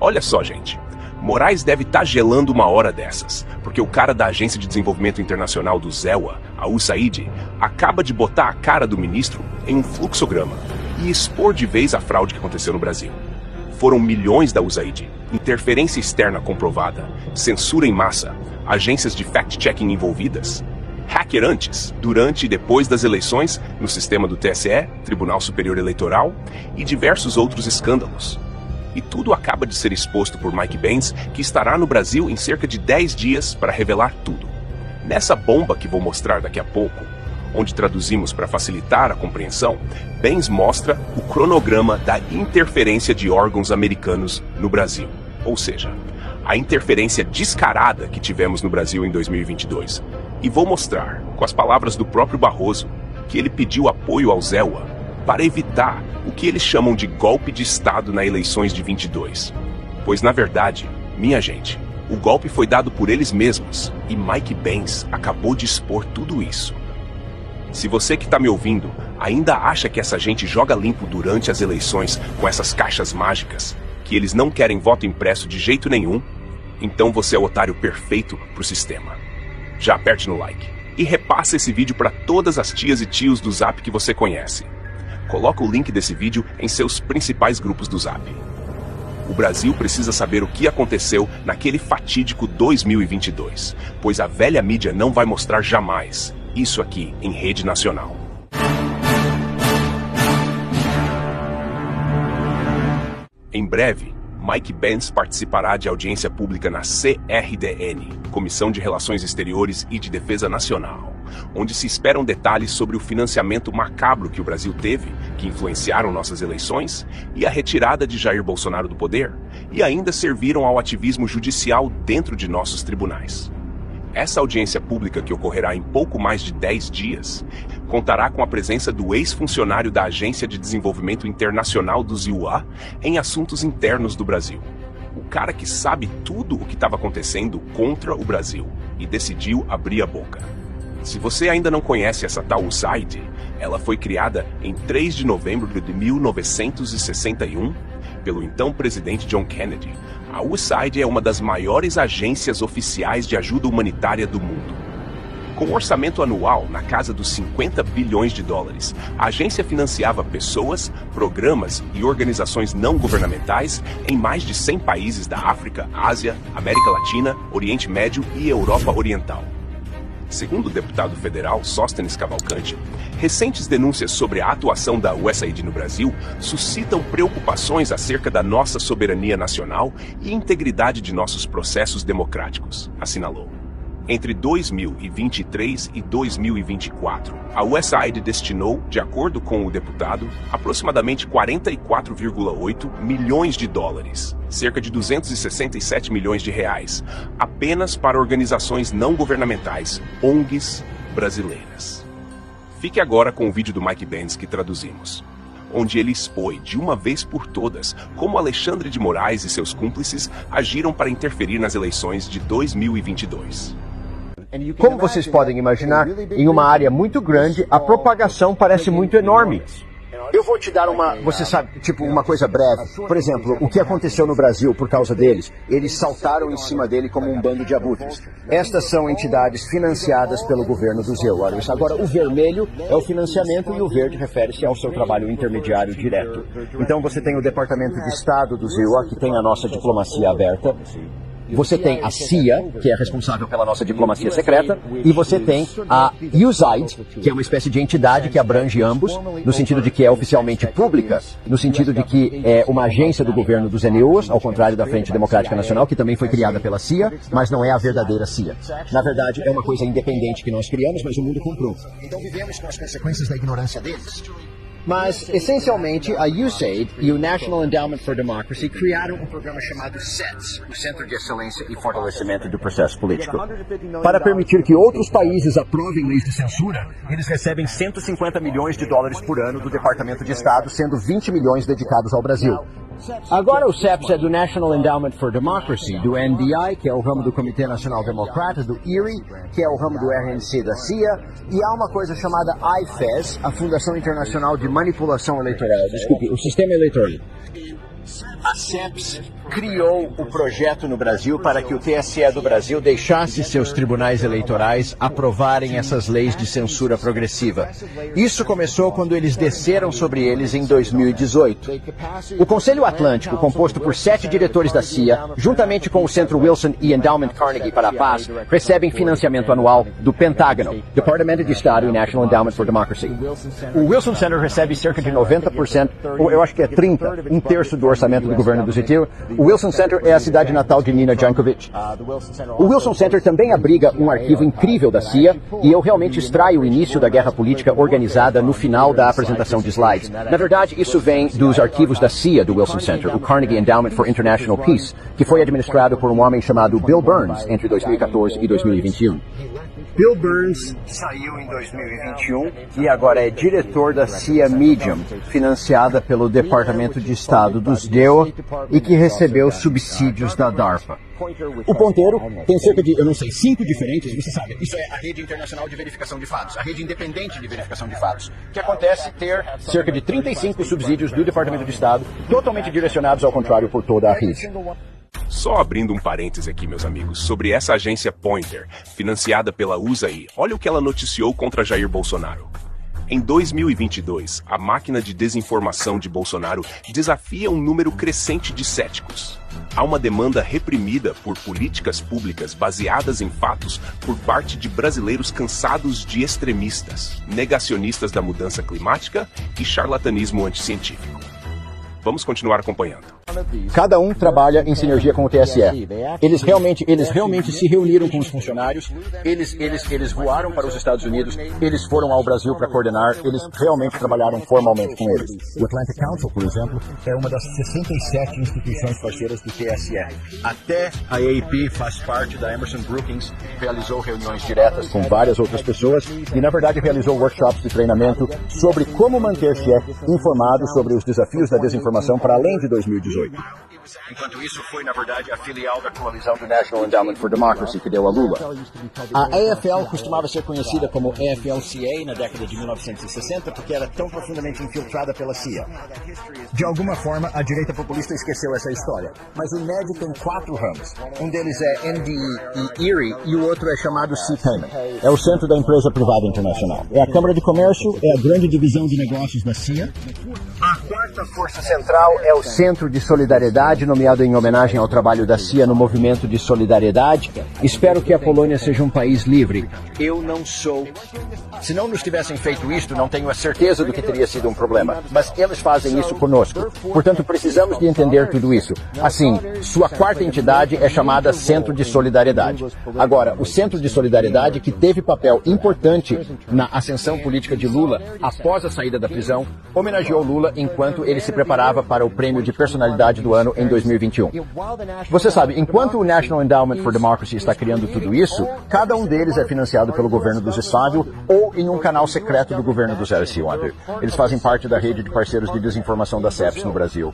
Olha só, gente. Moraes deve estar gelando uma hora dessas, porque o cara da Agência de Desenvolvimento Internacional do ZEWA, a USAID, acaba de botar a cara do ministro em um fluxograma e expor de vez a fraude que aconteceu no Brasil. Foram milhões da USAID, interferência externa comprovada, censura em massa, agências de fact-checking envolvidas, hacker antes, durante e depois das eleições no sistema do TSE, Tribunal Superior Eleitoral, e diversos outros escândalos. E tudo acaba de ser exposto por Mike Benz, que estará no Brasil em cerca de 10 dias para revelar tudo. Nessa bomba que vou mostrar daqui a pouco, onde traduzimos para facilitar a compreensão, Benz mostra o cronograma da interferência de órgãos americanos no Brasil. Ou seja, a interferência descarada que tivemos no Brasil em 2022. E vou mostrar, com as palavras do próprio Barroso, que ele pediu apoio ao ZEWA para evitar o que eles chamam de golpe de Estado nas eleições de 22. Pois, na verdade, minha gente, o golpe foi dado por eles mesmos e Mike Benz acabou de expor tudo isso. Se você que está me ouvindo ainda acha que essa gente joga limpo durante as eleições com essas caixas mágicas, que eles não querem voto impresso de jeito nenhum, então você é o otário perfeito para o sistema. Já aperte no like e repassa esse vídeo para todas as tias e tios do Zap que você conhece. Coloca o link desse vídeo em seus principais grupos do Zap. O Brasil precisa saber o que aconteceu naquele fatídico 2022, pois a velha mídia não vai mostrar jamais isso aqui em rede nacional. Em breve, Mike Benz participará de audiência pública na CRDN, Comissão de Relações Exteriores e de Defesa Nacional, onde se esperam detalhes sobre o financiamento macabro que o Brasil teve, que influenciaram nossas eleições, e a retirada de Jair Bolsonaro do poder, e ainda serviram ao ativismo judicial dentro de nossos tribunais. Essa audiência pública, que ocorrerá em pouco mais de 10 dias, contará com a presença do ex-funcionário da Agência de Desenvolvimento Internacional do ZEWA em assuntos internos do Brasil. O cara que sabe tudo o que estava acontecendo contra o Brasil e decidiu abrir a boca. Se você ainda não conhece essa tal USAID, ela foi criada em 3 de novembro de 1961 pelo então presidente John Kennedy. A USAID é uma das maiores agências oficiais de ajuda humanitária do mundo. Com um orçamento anual na casa dos 50 bilhões de dólares, a agência financiava pessoas, programas e organizações não governamentais em mais de 100 países da África, Ásia, América Latina, Oriente Médio e Europa Oriental. Segundo o deputado federal Sóstenes Cavalcante, recentes denúncias sobre a atuação da USAID no Brasil suscitam preocupações acerca da nossa soberania nacional e integridade de nossos processos democráticos, assinalou. Entre 2023 e 2024, a USAID destinou, de acordo com o deputado, aproximadamente 44,8 milhões de dólares, cerca de 267 milhões de reais, apenas para organizações não governamentais, ONGs brasileiras. Fique agora com o vídeo do Mike Benz que traduzimos, onde ele expõe de uma vez por todas como Alexandre de Moraes e seus cúmplices agiram para interferir nas eleições de 2022. Como vocês podem imaginar, em uma área muito grande, a propagação parece muito enorme. Eu vou te dar você sabe, uma coisa breve. Por exemplo, o que aconteceu no Brasil por causa deles? Eles saltaram em cima dele como um bando de abutres. Estas são entidades financiadas pelo governo do ZEWA. Agora, o vermelho é o financiamento e o verde refere-se ao seu trabalho intermediário direto. Então, você tem o Departamento de Estado do ZEWA, que tem a nossa diplomacia aberta. Você tem a CIA, que é responsável pela nossa diplomacia secreta, e você tem a USAID, que é uma espécie de entidade que abrange ambos, no sentido de que é oficialmente pública, no sentido de que é uma agência do governo dos NUs, ao contrário da Frente Democrática Nacional, que também foi criada pela CIA, mas não é a verdadeira CIA. Na verdade, é uma coisa independente que nós criamos, mas o mundo comprou. Então vivemos com as consequências da ignorância deles. Mas, essencialmente, a USAID e o National Endowment for Democracy criaram um programa chamado CETS, o Centro de Excelência e Fortalecimento do Processo Político. Para permitir que outros países aprovem leis de censura, eles recebem 150 milhões de dólares por ano do Departamento de Estado, sendo 20 milhões dedicados ao Brasil. Agora o CEPS é do National Endowment for Democracy, do NDI, que é o ramo do Comitê Nacional Democrata, do IRI, que é o ramo do RNC da CIA, e há uma coisa chamada IFES, a Fundação Internacional de Manipulação Eleitoral, o Sistema Eleitoral. A CEPS criou o projeto no Brasil para que o TSE do Brasil deixasse seus tribunais eleitorais aprovarem essas leis de censura progressiva. Isso começou quando eles desceram sobre eles em 2018. O Conselho Atlântico, composto por 7 diretores da CIA, juntamente com o Centro Wilson e Endowment Carnegie para a Paz, recebem financiamento anual do Pentágono, Departamento de Estado e National Endowment for Democracy. O Wilson Center recebe cerca de 90%, ou eu acho que é 30%, um terço do orçamento do governo do Zitil. O Wilson Center é a cidade natal de Nina Jankovic. O Wilson Center também abriga um arquivo incrível da CIA e eu realmente extraio o início da guerra política organizada no final da apresentação de slides. Na verdade, isso vem dos arquivos da CIA do Wilson Center, o Carnegie Endowment for International Peace, que foi administrado por um homem chamado Bill Burns entre 2014 e 2021. Bill Burns saiu em 2021 e agora é diretor da CIA Medium, financiada pelo Departamento de Estado dos DEO e que recebeu subsídios da DARPA. O ponteiro tem cerca de, 5 diferentes, você sabe, isso é a Rede Internacional de Verificação de Fatos, a Rede Independente de Verificação de Fatos, que acontece ter cerca de 35 subsídios do Departamento de Estado, totalmente direcionados ao contrário por toda a rede. Só abrindo um parêntese aqui, meus amigos, sobre essa agência Pointer, financiada pela USAID, olha o que ela noticiou contra Jair Bolsonaro. Em 2022, a máquina de desinformação de Bolsonaro desafia um número crescente de céticos. Há uma demanda reprimida por políticas públicas baseadas em fatos por parte de brasileiros cansados de extremistas, negacionistas da mudança climática e charlatanismo anticientífico. Vamos continuar acompanhando. Cada um trabalha em sinergia com o TSE. Eles realmente se reuniram com os funcionários, eles voaram para os Estados Unidos, eles foram ao Brasil para coordenar, eles realmente trabalharam formalmente com eles. O Atlantic Council, por exemplo, é uma das 67 instituições parceiras do TSE. Até a AAP faz parte da Emerson Brookings, realizou reuniões diretas com várias outras pessoas e, na verdade, realizou workshops de treinamento sobre como manter-se informado sobre os desafios da desinformação para além de 2018. Enquanto isso, foi, na verdade, a filial da coalizão do National Endowment for Democracy que deu a Lula. A AFL costumava ser conhecida como AFL-CA na década de 1960 porque era tão profundamente infiltrada pela CIA. De alguma forma, a direita populista esqueceu essa história. Mas o NED tem 4 ramos. Um deles é NDE e ERIE e o outro é chamado C-Payment. É o centro da empresa privada internacional. É a Câmara de Comércio, é a grande divisão de negócios da CIA. A quarta força central é o Centro de Solidariedade, nomeado em homenagem ao trabalho da CIA no movimento de solidariedade. Espero que a Polônia seja um país livre. Eu não sou. Se não nos tivessem feito isto, não tenho a certeza do que teria sido um problema. Mas eles fazem isso conosco. Portanto, precisamos de entender tudo isso. Assim, sua quarta entidade é chamada Centro de Solidariedade. Agora, o Centro de Solidariedade, que teve papel importante na ascensão política de Lula após a saída da prisão, homenageou Lula enquanto ele se preparava para o prêmio de personalidade do ano em 2021. Você sabe, enquanto o National Endowment for Democracy está criando tudo isso, cada um deles é financiado pelo governo dos estados ou em um canal secreto do governo do Zé Silva. Eles fazem parte da rede de parceiros de desinformação da CEPS no Brasil.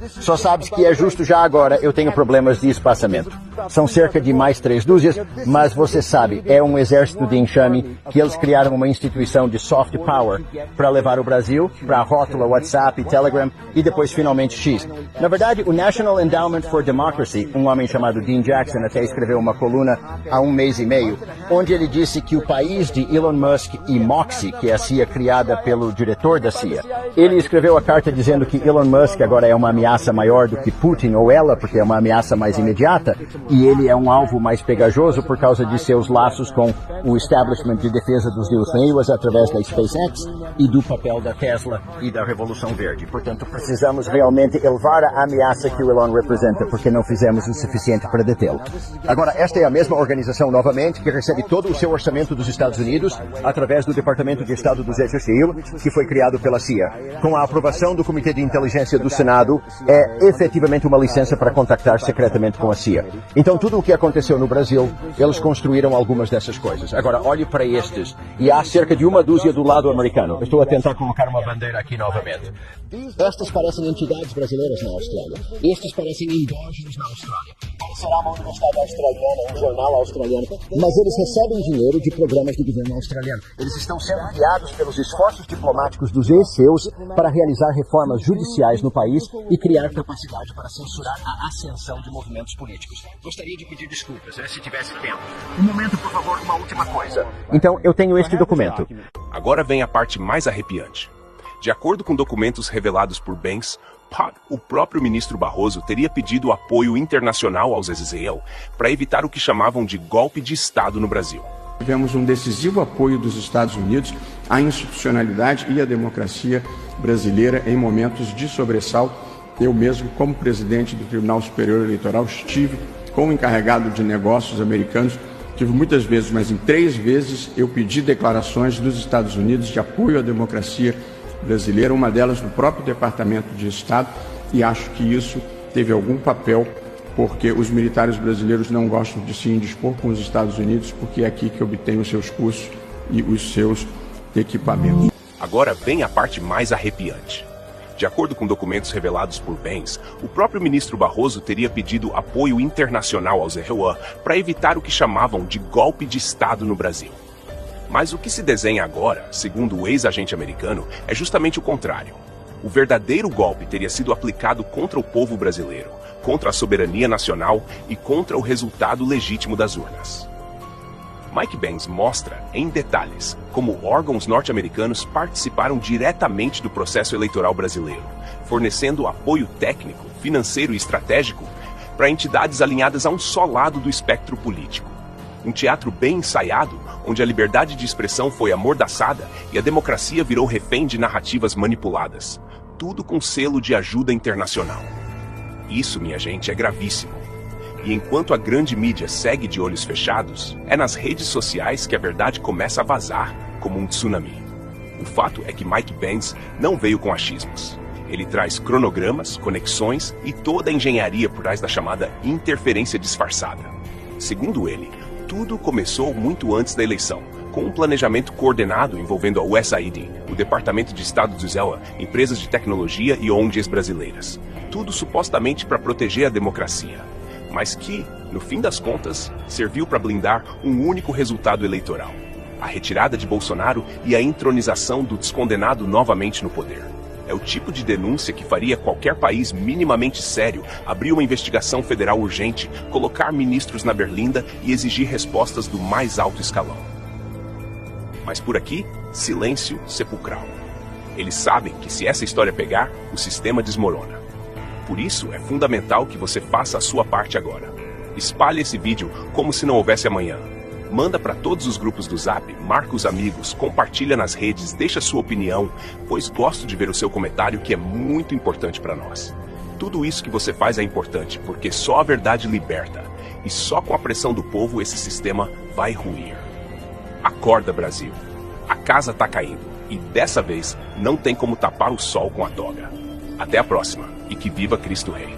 Só sabes que é justo já agora eu tenho problemas de espaçamento. São cerca de mais 3 dúzias, mas você sabe, é um exército de enxame que eles criaram uma instituição de soft power para levar o Brasil para a rótula WhatsApp, Telegram e depois finalmente X. Na verdade, o National Endowment for Democracy, um homem chamado Dean Jackson até escreveu uma coluna há 1 mês e meio, onde ele disse que o país de Elon Musk e Moxie, que é a CIA criada pelo diretor da CIA, ele escreveu a carta dizendo que Elon Musk agora é uma ameaça maior do que Putin ou ela, porque é uma ameaça mais imediata, e ele é um alvo mais pegajoso por causa de seus laços com o establishment de defesa dos Estados Unidos através da SpaceX e do papel da Tesla e da Revolução Verde. Portanto, precisamos realmente elevar a ameaça que o Elon representa, porque não fizemos o suficiente para detê-lo. Agora, esta é a mesma organização, novamente, que recebe todo o seu orçamento dos Estados Unidos através do Departamento de Estado do Zé Silva, que foi criado pela CIA. Com a aprovação do Comitê de Inteligência do Senado, é efetivamente uma licença para contactar secretamente com a CIA. Então, tudo o que aconteceu no Brasil, eles construíram algumas dessas coisas. Agora, olhe para estes, e há cerca de 1 dúzia do lado americano. Eu estou a tentar colocar uma bandeira aqui novamente. Estas parecem entidades brasileiras na Austrália. Estes parecem endógenos na Austrália. será uma universidade australiana, um jornal australiano, mas eles recebem dinheiro de programas do governo australiano. Eles estão sendo guiados pelos esforços diplomáticos dos ESEUs para realizar reformas judiciais no país e criar capacidade para censurar a ascensão de movimentos políticos. Gostaria de pedir desculpas, se tivesse tempo. Um momento, por favor, uma última coisa. Então, eu tenho este documento. Agora vem a parte mais arrepiante. De acordo com documentos revelados por Banks, o próprio ministro Barroso teria pedido apoio internacional aos Israel para evitar o que chamavam de golpe de Estado no Brasil. Tivemos um decisivo apoio dos Estados Unidos à institucionalidade e à democracia brasileira em momentos de sobressalto. Eu mesmo, como presidente do Tribunal Superior Eleitoral, estive com o encarregado de negócios americanos. Tive muitas vezes, mas em 3 vezes eu pedi declarações dos Estados Unidos de apoio à democracia brasileira, uma delas no próprio Departamento de Estado, e acho que isso teve algum papel, porque os militares brasileiros não gostam de se indispor com os Estados Unidos, porque é aqui que obtêm os seus cursos e os seus equipamentos. Agora vem a parte mais arrepiante. De acordo com documentos revelados por Banks, o próprio ministro Barroso teria pedido apoio internacional aos Israel para evitar o que chamavam de golpe de Estado no Brasil. Mas o que se desenha agora, segundo o ex-agente americano, é justamente o contrário. O verdadeiro golpe teria sido aplicado contra o povo brasileiro, contra a soberania nacional e contra o resultado legítimo das urnas. Mike Banks mostra, em detalhes, como órgãos norte-americanos participaram diretamente do processo eleitoral brasileiro, fornecendo apoio técnico, financeiro e estratégico para entidades alinhadas a um só lado do espectro político. Um teatro bem ensaiado, onde a liberdade de expressão foi amordaçada e a democracia virou refém de narrativas manipuladas. Tudo com selo de ajuda internacional. Isso, minha gente, é gravíssimo. E enquanto a grande mídia segue de olhos fechados, é nas redes sociais que a verdade começa a vazar, como um tsunami. O fato é que Mike Banks não veio com achismos. Ele traz cronogramas, conexões e toda a engenharia por trás da chamada interferência disfarçada. Segundo ele, tudo começou muito antes da eleição, com um planejamento coordenado envolvendo a USAID, o Departamento de Estado do Israel, empresas de tecnologia e ONGs brasileiras. Tudo supostamente para proteger a democracia, mas que, no fim das contas, serviu para blindar um único resultado eleitoral: a retirada de Bolsonaro e a entronização do descondenado novamente no poder. É o tipo de denúncia que faria qualquer país minimamente sério abrir uma investigação federal urgente, colocar ministros na berlinda e exigir respostas do mais alto escalão. Mas por aqui, silêncio sepulcral. Eles sabem que se essa história pegar, o sistema desmorona. Por isso, é fundamental que você faça a sua parte agora. Espalhe esse vídeo como se não houvesse amanhã. Manda para todos os grupos do Zap, marca os amigos, compartilha nas redes, deixa sua opinião, pois gosto de ver o seu comentário, que é muito importante para nós. Tudo isso que você faz é importante, porque só a verdade liberta. E só com a pressão do povo esse sistema vai ruir. Acorda, Brasil. A casa tá caindo. E dessa vez não tem como tapar o sol com a toga. Até a próxima. E que viva Cristo Rei.